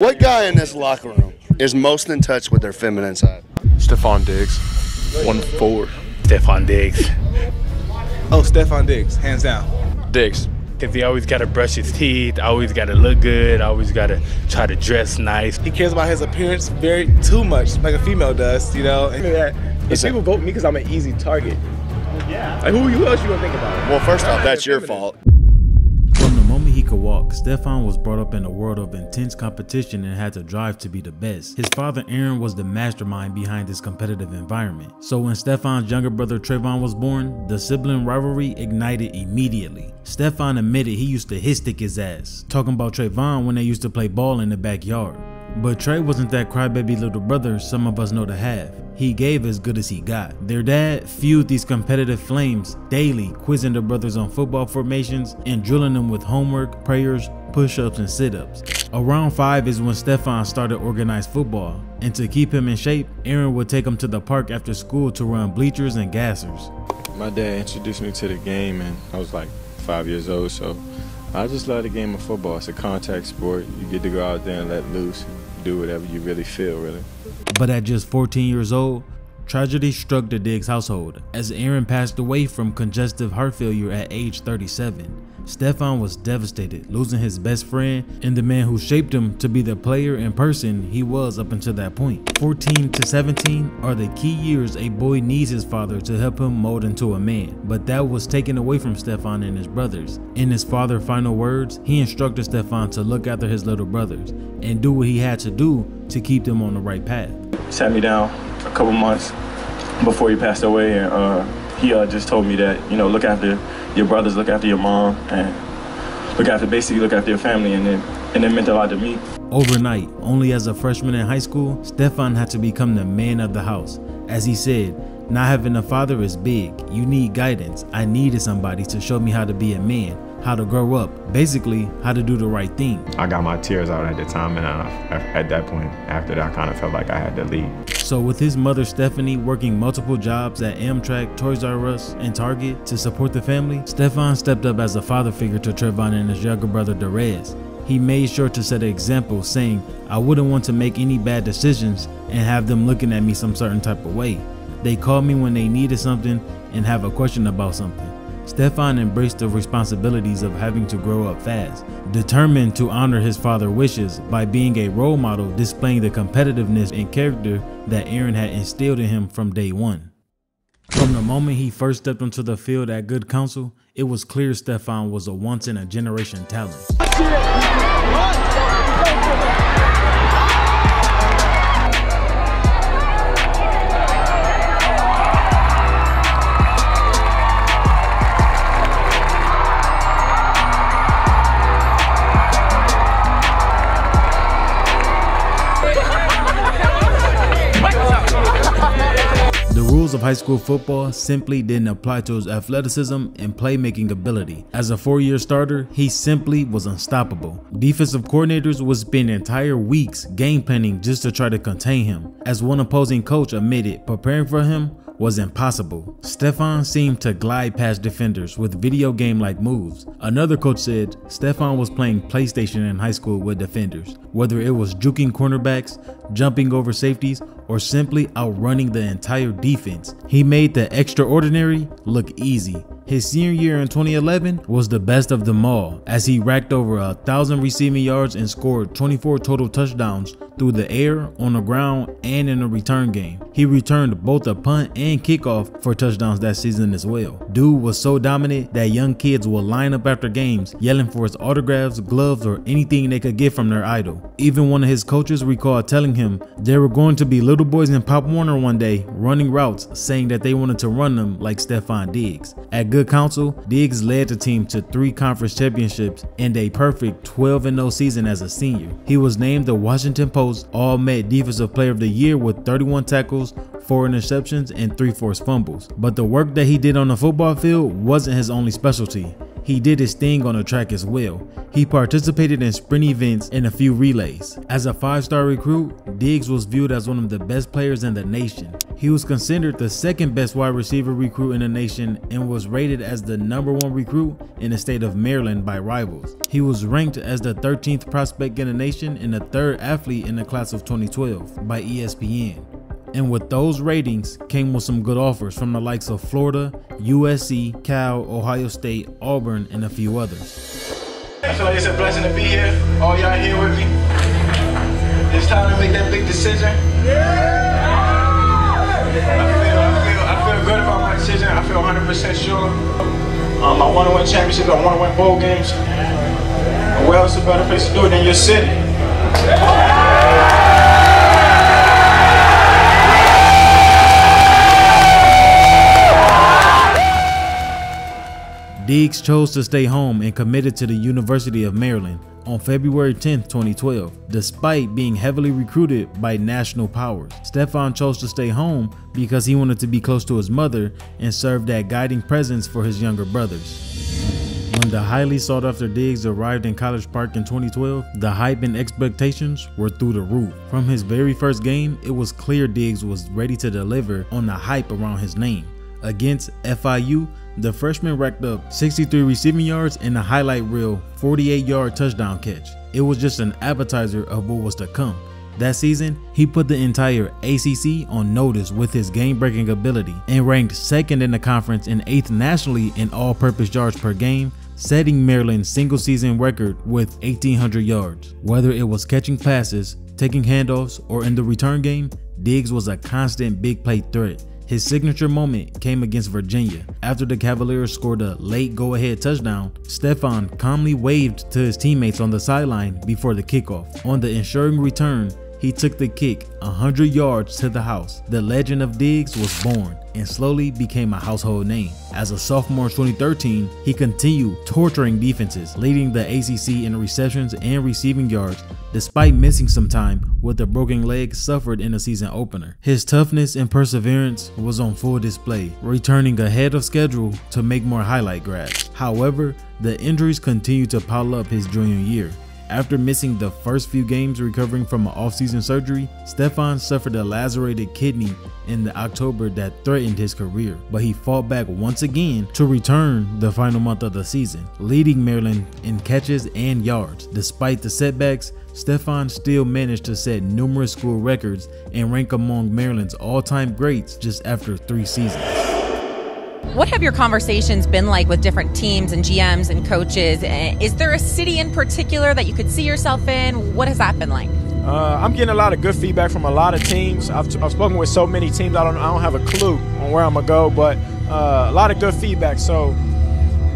What guy in this locker room is most in touch with their feminine side? Stefon Diggs, 1-4. Stefon Diggs. Oh, Stefon Diggs, hands down. Diggs. Because he always got to brush his teeth, always got to look good, always got to try to dress nice. He cares about his appearance too much, like a female does, you know? If people vote me because I'm an easy target, yeah. Like who else you gonna think about? Well, first off, that's your fault. From the moment he could walk, Stefon was brought up in a world of intense competition and had to drive to be the best. His father, Aron, was the mastermind behind this competitive environment. So when Stefon's younger brother, Trevon, was born, the sibling rivalry ignited immediately. Stefon admitted he used to hit-stick his ass, talking about Trevon when they used to play ball in the backyard. But Trey wasn't that crybaby little brother some of us know to have. He gave as good as he got. Their dad fueled these competitive flames daily, quizzing the brothers on football formations and drilling them with homework, prayers, push-ups, and sit-ups. Around 5 is when Stefon started organized football, and to keep him in shape, Aron would take him to the park after school to run bleachers and gassers. My dad introduced me to the game, and I was like 5 years old, so I just love the game of football. It's a contact sport. You get to go out there and let loose, do whatever you really feel, really. But at just 14 years old, tragedy struck the Diggs household as Aron passed away from congestive heart failure at age 37. Stefon was devastated, losing his best friend and the man who shaped him to be the player and person he was up until that point. 14 to 17 are the key years a boy needs his father to help him mold into a man, but that was taken away from Stefon and his brothers. In his father's final words, he instructed Stefon to look after his little brothers and do what he had to do to keep them on the right path. He sat me down a couple months before he passed away, and he just told me that, you know, look after your brothers, look after your mom, and basically look after your family, and it meant a lot to me. Overnight, only as a freshman in high school, Stefon had to become the man of the house. As he said, not having a father is big. You need guidance. I needed somebody to show me how to be a man, how to grow up, basically how to do the right thing. I got my tears out at the time, and at that point, after that, I kind of felt like I had to leave. So with his mother Stephanie working multiple jobs at Amtrak, Toys R Us, and Target to support the family, Stefon stepped up as a father figure to Trevon and his younger brother Derez. He made sure to set an example, saying, I wouldn't want to make any bad decisions and have them looking at me some certain type of way. They called me when they needed something and have a question about something. Stefon embraced the responsibilities of having to grow up fast, determined to honor his father's wishes by being a role model, displaying the competitiveness and character that Aron had instilled in him from day one. From the moment he first stepped onto the field at Good Counsel, it was clear Stefon was a once-in-a-generation talent. The rules of high school football simply didn't apply to his athleticism and playmaking ability. As a 4-year starter, he simply was unstoppable. Defensive coordinators would spend entire weeks game planning just to try to contain him. As one opposing coach admitted, preparing for him was impossible. Stefon seemed to glide past defenders with video game-like moves. Another coach said Stefon was playing PlayStation in high school with defenders, whether it was juking cornerbacks, jumping over safeties, or simply outrunning the entire defense. He made the extraordinary look easy. His senior year in 2011 was the best of them all, as he racked over 1,000 receiving yards and scored 24 total touchdowns through the air, on the ground, and in a return game. He returned both a punt and kickoff for touchdowns that season as well. Dude was so dominant that young kids would line up after games yelling for his autographs, gloves, or anything they could get from their idol. Even one of his coaches recalled telling him there were going to be little boys in Pop Warner one day running routes saying that they wanted to run them like Stefon Diggs. At Good Counsel, Diggs led the team to 3 conference championships and a perfect 12-0 season as a senior. He was named the Washington Post All-Met Defensive Player of the Year with 31 tackles, 4 interceptions, and 3 forced fumbles. But the work that he did on the football field wasn't his only specialty. he did his thing on the track as well. He participated in sprint events and a few relays. As a 5-star recruit, Diggs was viewed as one of the best players in the nation. He was considered the second best wide receiver recruit in the nation and was rated as the #1 recruit in the state of Maryland by rivals. He was ranked as the 13th prospect in the nation and the 3rd athlete in the class of 2012 by ESPN. And with those ratings came with some good offers from the likes of Florida, USC, Cal, Ohio State, Auburn, and a few others. I feel like it's a blessing to be here. All y'all here with me. It's time to make that big decision. I feel good about my decision. I feel 100% sure. I want to win championships. I want to win bowl games. Where else is a better place to do it than your city? Diggs chose to stay home and committed to the University of Maryland on February 10, 2012. Despite being heavily recruited by national powers, Stefon chose to stay home because he wanted to be close to his mother and serve that guiding presence for his younger brothers. When the highly sought after Diggs arrived in College Park in 2012, the hype and expectations were through the roof. From his very first game, it was clear Diggs was ready to deliver on the hype around his name. Against FIU, the freshman racked up 63 receiving yards and a highlight reel 48-yard touchdown catch. It was just an appetizer of what was to come. That season, he put the entire ACC on notice with his game-breaking ability and ranked 2nd in the conference and 8th nationally in all-purpose yards per game, setting Maryland's single-season record with 1,800 yards. Whether it was catching passes, taking handoffs, or in the return game, Diggs was a constant big play threat. His signature moment came against Virginia. After the Cavaliers scored a late go-ahead touchdown, Stefon calmly waved to his teammates on the sideline before the kickoff. On the ensuing return, he took the kick 100 yards to the house. The legend of Diggs was born and slowly became a household name. As a sophomore in 2013, he continued torturing defenses, leading the ACC in receptions and receiving yards, despite missing some time with a broken leg suffered in the season opener. His toughness and perseverance was on full display, returning ahead of schedule to make more highlight grabs. However, the injuries continued to pile up his junior year. After missing the first few games recovering from an off-season surgery, Stefon suffered a lacerated kidney in the October that threatened his career, but he fought back once again to return the final month of the season, leading Maryland in catches and yards. Despite the setbacks, Stefon still managed to set numerous school records and rank among Maryland's all-time greats just after 3 seasons. What have your conversations been like with different teams and GMs and coaches? Is there a city in particular that you could see yourself in? What has that been like? I'm getting a lot of good feedback from a lot of teams. I've spoken with so many teams, I don't have a clue on where I'm going to go, but a lot of good feedback. So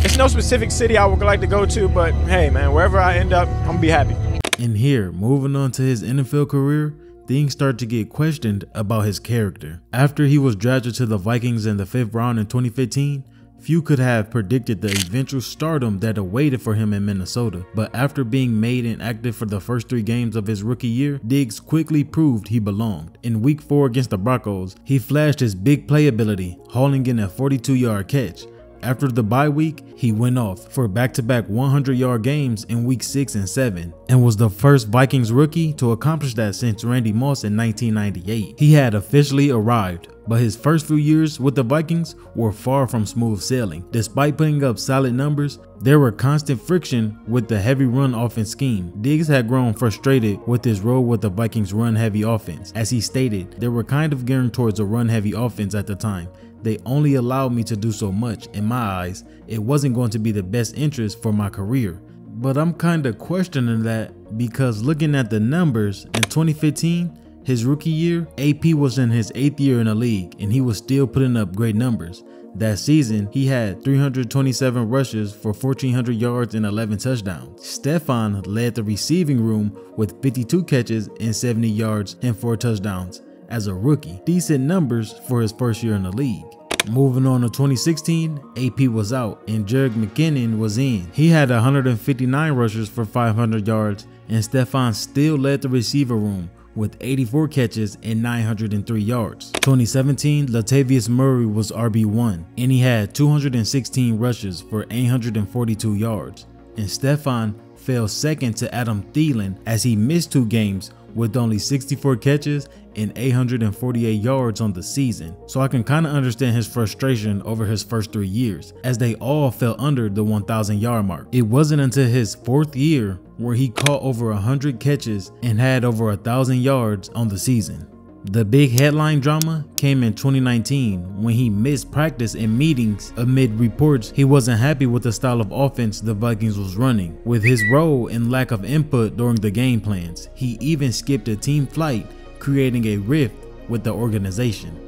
it's no specific city I would like to go to, but hey, man, wherever I end up, I'm going to be happy. And here, moving on to his NFL career, things start to get questioned about his character. After he was drafted to the Vikings in the 5th round in 2015, few could have predicted the eventual stardom that awaited for him in Minnesota. But after being made inactive for the first 3 games of his rookie year, Diggs quickly proved he belonged. In Week 4 against the Broncos, he flashed his big play ability, hauling in a 42-yard catch. After the bye week, he went off for back-to-back 100-yard games in Week 6 and 7 and was the first Vikings rookie to accomplish that since Randy Moss in 1998. He had officially arrived, but his first few years with the Vikings were far from smooth sailing. Despite putting up solid numbers, there were constant friction with the heavy run offense scheme. Diggs had grown frustrated with his role with the Vikings' run-heavy offense. As he stated, they were kind of gearing towards a run-heavy offense at the time. They only allowed me to do so much. In my eyes, it wasn't going to be the best interest for my career. But I'm kind of questioning that because looking at the numbers, in 2015, his rookie year, AP was in his 8th year in the league and he was still putting up great numbers. That season, he had 327 rushes for 1,400 yards and 11 touchdowns. Stefon led the receiving room with 52 catches and 70 yards and 4 touchdowns. As a rookie, decent numbers for his first year in the league. Moving on to 2016, AP was out and Jerick McKinnon was in. He had 159 rushes for 500 yards and Stefon still led the receiver room with 84 catches and 903 yards. 2017, Latavius Murray was RB1 and he had 216 rushes for 842 yards. And Stefon fell second to Adam Thielen as he missed 2 games with only 64 catches and 848 yards on the season. So I can kind of understand his frustration over his first 3 years, as they all fell under the 1,000 yard mark. It wasn't until his 4th year where he caught over 100 catches and had over 1,000 yards on the season. The big headline drama came in 2019 when he missed practice and meetings amid reports he wasn't happy with the style of offense the Vikings was running. With his role and lack of input during the game plans, he even skipped a team flight, creating a rift with the organization.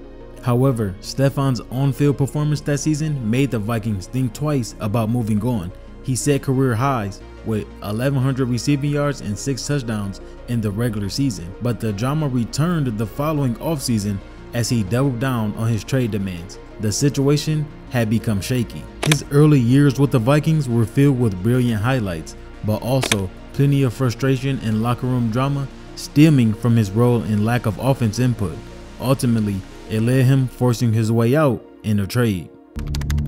However, Stefon's on-field performance that season made the Vikings think twice about moving on. He set career highs with 1,100 receiving yards and 6 touchdowns in the regular season, but the drama returned the following offseason as he doubled down on his trade demands. The situation had become shaky. His early years with the Vikings were filled with brilliant highlights, but also plenty of frustration and locker room drama stemming from his role and lack of offense input. Ultimately, it led him forcing his way out in a trade.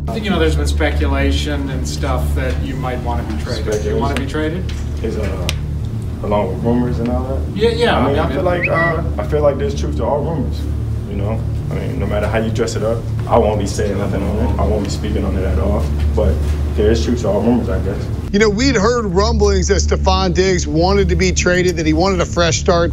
I think, there's been speculation and stuff that you might want to be traded. Do you want to be traded? Is along with rumors and all that? Yeah. I feel like there's truth to all rumors. No matter how you dress it up, I won't be saying nothing on it. I won't be speaking on it at all. But there is truth to all rumors, I guess. We'd heard rumblings that Stefon Diggs wanted to be traded, that he wanted a fresh start.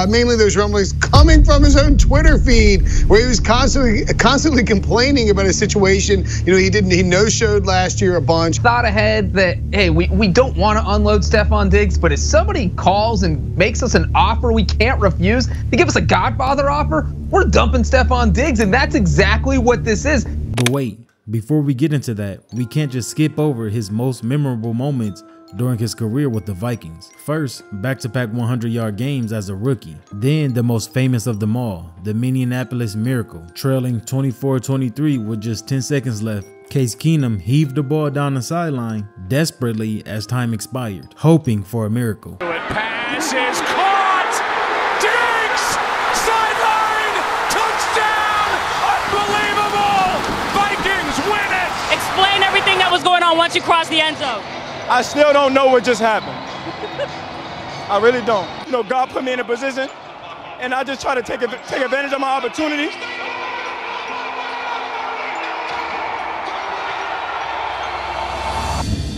Mainly those rumblings coming from his own Twitter feed, where he was constantly complaining about his situation. He no-showed last year a bunch. Thought ahead that, hey, we don't want to unload Stefon Diggs, but if somebody calls and makes us an offer we can't refuse, they give us a Godfather offer, we're dumping Stefon Diggs, and that's exactly what this is. But wait, before we get into that, we can't just skip over his most memorable moments during his career with the Vikings. First, back-to-back 100-yard games as a rookie. Then the most famous of them all, the Minneapolis Miracle. Trailing 24-23 with just 10 seconds left, Case Keenum heaved the ball down the sideline desperately as time expired, hoping for a miracle. Pass is caught! Diggs! Sideline! Touchdown! Unbelievable! Vikings win it! Explain everything that was going on once you crossed the end zone. I still don't know what just happened. I really don't. God put me in a position, and I just try to take advantage of my opportunity.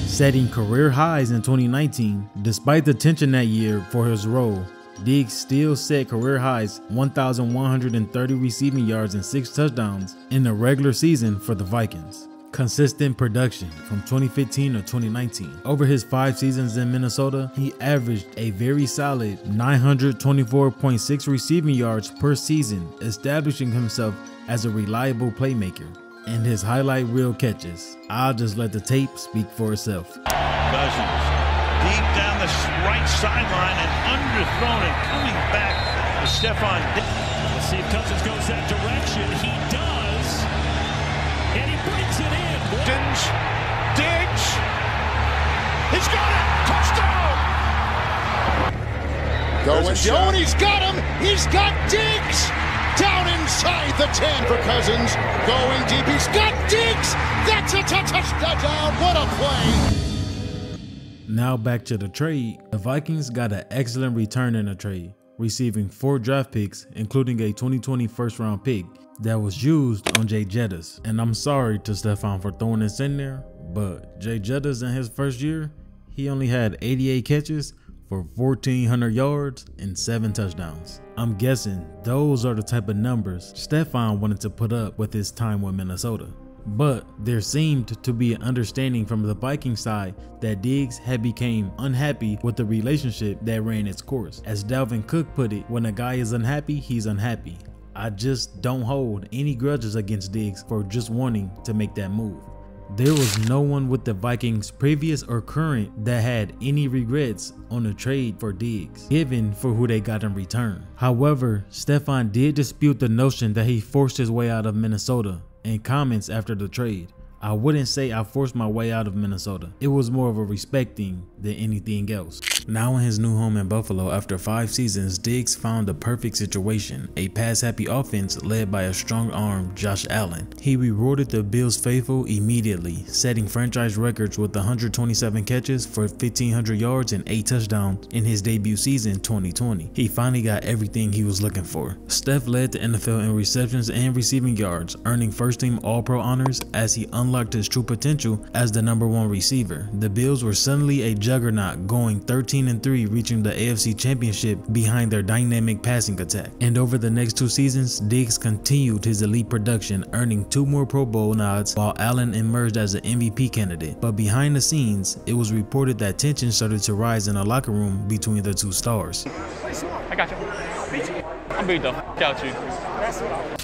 Setting career highs in 2019, despite the tension that year for his role, Diggs still set career highs 1,130 receiving yards and 6 touchdowns in the regular season for the Vikings. Consistent production from 2015 to 2019. Over his 5 seasons in Minnesota, he averaged a very solid 924.6 receiving yards per season, establishing himself as a reliable playmaker. And his highlight reel catches, I'll just let the tape speak for itself. Cousins deep down the right sideline and underthrown and coming back to Stefon Diggs. Let's see if Cousins goes that direction. He does. And he brings it in. Diggs. He's got it. Touchdown. Going Joe, he's got him. He's got Diggs. Down inside the 10 for Cousins. Going deep. He's got Diggs. That's a touchdown. What a play. Now back to the trade. The Vikings got an excellent return in the trade, receiving 4 draft picks, including a 2020 first-round pick that was used on Jay Jettis. And I'm sorry to Stefon for throwing this in there, but Jay Jettis in his first year, he only had 88 catches for 1,400 yards and 7 touchdowns. I'm guessing those are the type of numbers Stefon wanted to put up with his time with Minnesota. But there seemed to be an understanding from the Viking side that Diggs had become unhappy with the relationship that ran its course. As Dalvin Cook put it, when a guy is unhappy, he's unhappy. I just don't hold any grudges against Diggs for just wanting to make that move. There was no one with the Vikings, previous or current, that had any regrets on the trade for Diggs, given for who they got in return. However, Stefon did dispute the notion that he forced his way out of Minnesota in comments after the trade. I wouldn't say I forced my way out of Minnesota. It was more of a respecting than anything else. Now in his new home in Buffalo after 5 seasons, Diggs found the perfect situation, a pass-happy offense led by a strong-armed Josh Allen. He rewarded the Bills faithful immediately, setting franchise records with 127 catches for 1,500 yards and 8 touchdowns in his debut season 2020. He finally got everything he was looking for. Steph led the NFL in receptions and receiving yards, earning first-team All-Pro honors as he unlocked his true potential as the #1 receiver. The Bills were suddenly a juggernaut, going 13-3, reaching the AFC Championship behind their dynamic passing attack. And over the next 2 seasons, Diggs continued his elite production, earning 2 more Pro Bowl nods while Allen emerged as an MVP candidate. But behind the scenes, it was reported that tension started to rise in the locker room between the 2 stars. I got you. I'm beat the f out you.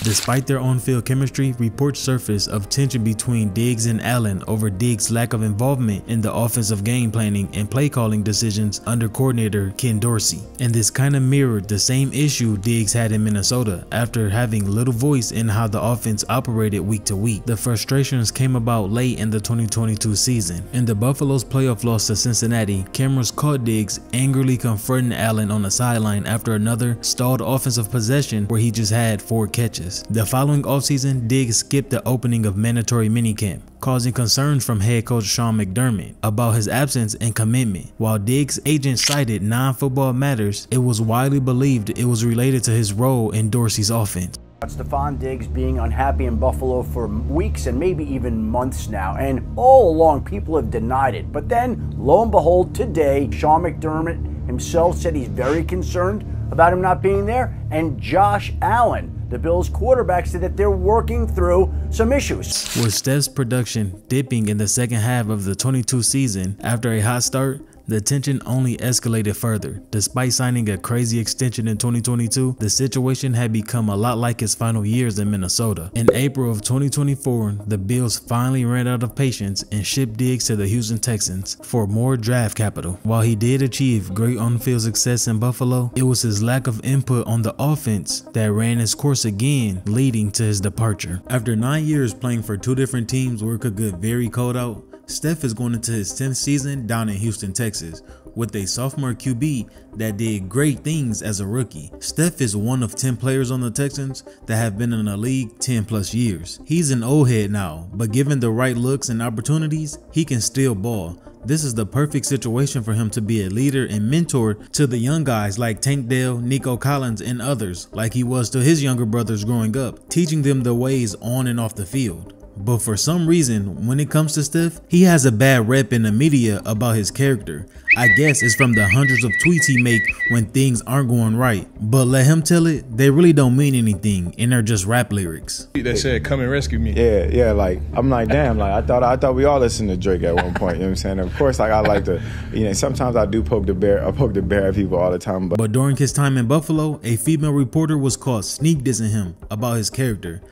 Despite their on-field chemistry, reports surfaced of tension between Diggs and Allen over Diggs' lack of involvement in the offensive game planning and play calling decisions under coordinator Ken Dorsey. And this kind of mirrored the same issue Diggs had in Minnesota after having little voice in how the offense operated week to week. The frustrations came about late in the 2022 season. In the Buffalo's playoff loss to Cincinnati, cameras caught Diggs angrily confronting Allen on the sideline after another stalled offensive possession where he just had 4 catches. The following offseason, Diggs skipped the opening of mandatory minicamp, causing concerns from head coach Sean McDermott about his absence and commitment. While Diggs' agent cited non-football matters, it was widely believed it was related to his role in Dorsey's offense. Stefon Diggs being unhappy in Buffalo for weeks and maybe even months now, and all along people have denied it. But then, lo and behold, today, Sean McDermott himself said he's very concerned about him not being there, and Josh Allen, the Bills quarterback, said that they're working through some issues. With Steph's production dipping in the second half of the 22 season after a hot start, the tension only escalated further. Despite signing a crazy extension in 2022, the situation had become a lot like his final years in Minnesota. In April of 2024, the Bills finally ran out of patience and shipped Diggs to the Houston Texans for more draft capital. While he did achieve great on-field success in Buffalo, it was his lack of input on the offense that ran its course again, leading to his departure. After 9 years playing for 2 different teams where it could get very cold out, Steph is going into his 10th season down in Houston, Texas, with a sophomore QB that did great things as a rookie. Steph is one of 10 players on the Texans that have been in the league 10+ years. He's an old head now, but given the right looks and opportunities, he can still ball. This is the perfect situation for him to be a leader and mentor to the young guys like Tank Dell, Nico Collins, and others, like he was to his younger brothers growing up, teaching them the ways on and off the field. But for some reason, when it comes to Steph, he has a bad rep in the media about his character. I guess it's from the hundreds of tweets he make when things aren't going right. But let him tell it, they really don't mean anything and they're just rap lyrics. They said, "Come and rescue me." Yeah, like I'm like, damn, like I thought we all listened to Drake at one point, you know what I'm saying? Of course, like I like to, sometimes I do poke the bear at people all the time. But during his time in Buffalo, a female reporter was caught sneak dissing him about his character.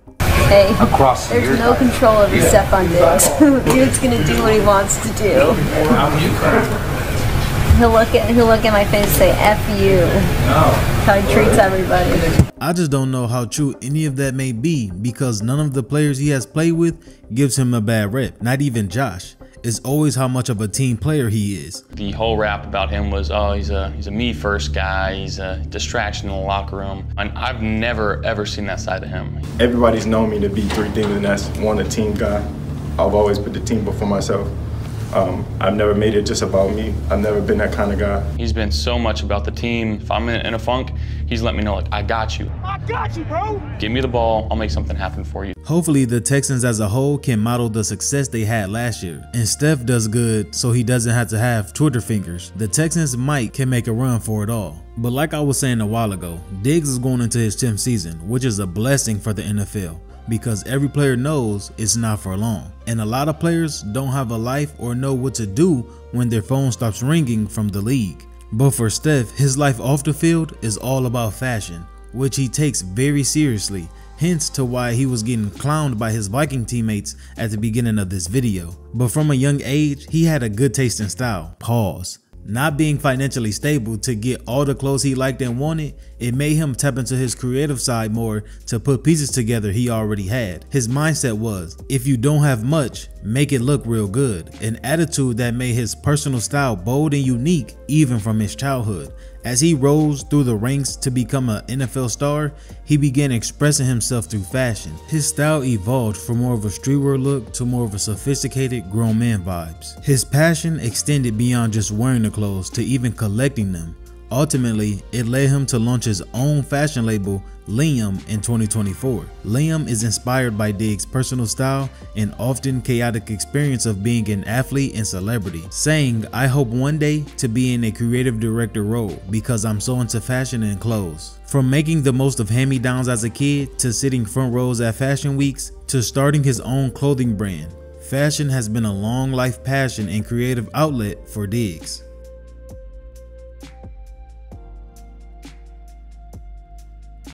Hey, there's no control over Stefon Diggs. Dude's gonna do what he wants to do. He'll look at my face and say, F you. How he treats everybody. I just don't know how true any of that may be, because none of the players he has played with gives him a bad rep, not even Josh. It's always how much of a team player he is. The whole rap about him was, oh, he's a me first guy, he's a distraction in the locker room. And I've never ever seen that side of him. Everybody's known me to be 3 things, and that's 1, a team guy. I've always put the team before myself. I've never made it just about me. I've never been that kind of guy. He's been so much about the team. If I'm in a funk, he's let me know, like, I got you. I got you, bro. Give me the ball, I'll make something happen for you. Hopefully the Texans as a whole can model the success they had last year, and Steph does good so he doesn't have to have Twitter fingers. The Texans can make a run for it all. But like I was saying a while ago, Diggs is going into his 10th season, which is a blessing for the NFL, because every player knows it's not for long. And a lot of players don't have a life or know what to do when their phone stops ringing from the league. But for Steph, his life off the field is all about fashion, which he takes very seriously, hence to why he was getting clowned by his Viking teammates at the beginning of this video. But from a young age, he had a good taste in style. Pause. Not being financially stable to get all the clothes he liked and wanted, it made him tap into his creative side more to put pieces together he already had. His mindset was, if you don't have much, make it look real good, an attitude that made his personal style bold and unique even from his childhood. As he rose through the ranks to become an NFL star, he began expressing himself through fashion. His style evolved from more of a streetwear look to more of a sophisticated grown man vibes. His passion extended beyond just wearing the clothes to even collecting them. Ultimately, it led him to launch his own fashion label, Liam, in 2024. Liam is inspired by Diggs' personal style and often chaotic experience of being an athlete and celebrity, saying, "I hope one day to be in a creative director role because I'm so into fashion and clothes." From making the most of hand-me-downs as a kid to sitting front rows at fashion weeks to starting his own clothing brand, fashion has been a long life passion and creative outlet for Diggs.